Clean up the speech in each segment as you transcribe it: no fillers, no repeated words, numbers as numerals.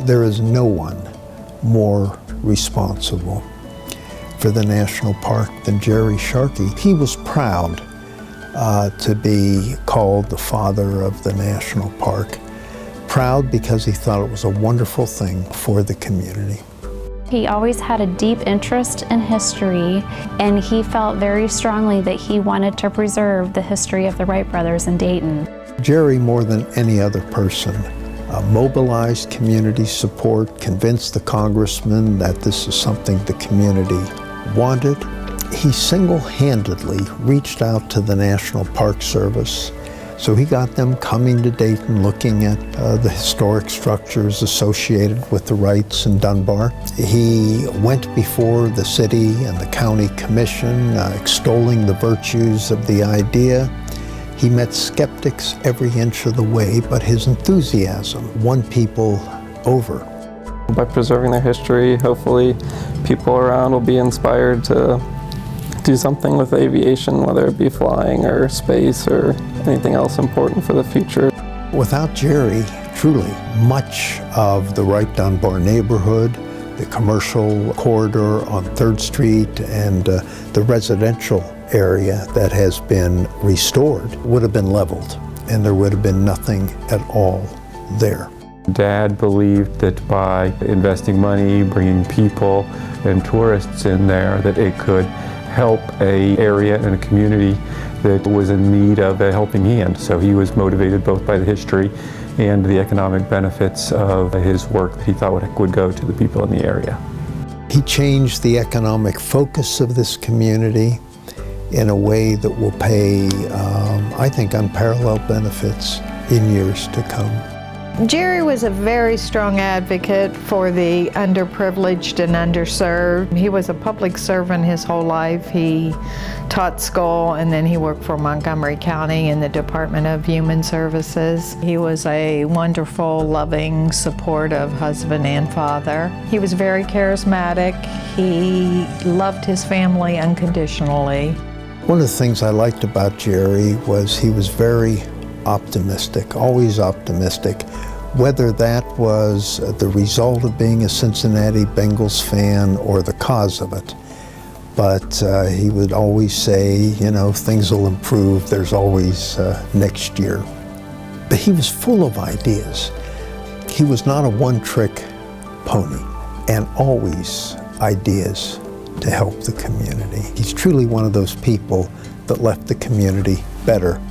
There is no one more responsible for the national park than Gerald Sharkey. He was proud to be called the father of the national park. Proud because he thought it was a wonderful thing for the community. He always had a deep interest in history, and he felt very strongly that he wanted to preserve the history of the Wright brothers in Dayton. Jerry, more than any other person, mobilized community support, convinced the congressman that this is something the community wanted. He single-handedly reached out to the National Park Service. So he got them coming to Dayton, looking at the historic structures associated with the Wrights in Dunbar. He went before the city and the county commission, extolling the virtues of the idea. He met skeptics every inch of the way, but his enthusiasm won people over. By preserving their history, hopefully people around will be inspired to do something with aviation, whether it be flying or space or anything else important for the future. Without Jerry, truly, much of the Wright-Dunbar neighborhood, the commercial corridor on 3rd Street, and the residential area that has been restored would have been leveled, and there would have been nothing at all there. Dad believed that by investing money, bringing people and tourists in there, that it could help an area and a community that was in need of a helping hand. So he was motivated both by the history and the economic benefits of his work that he thought would go to the people in the area. He changed the economic focus of this community in a way that will pay, I think, unparalleled benefits in years to come. Jerry was a very strong advocate for the underprivileged and underserved. He was a public servant his whole life. He taught school, and then he worked for Montgomery County in the Department of Human Services. He was a wonderful, loving, supportive husband and father. He was very charismatic. He loved his family unconditionally. One of the things I liked about Jerry was he was very optimistic, always optimistic, whether that was the result of being a Cincinnati Bengals fan or the cause of it. But he would always say, you know, things will improve, there's always next year. But he was full of ideas. He was not a one-trick pony, and always ideas to help the community. He's truly one of those people that left the community better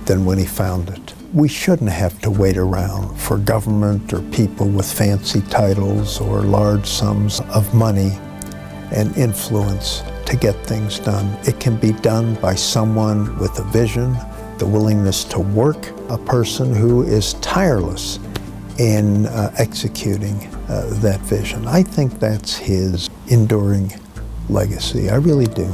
than when he found it. We shouldn't have to wait around for government or people with fancy titles or large sums of money and influence to get things done. It can be done by someone with a vision, the willingness to work, a person who is tireless in executing that vision. I think that's his enduring legacy. I really do.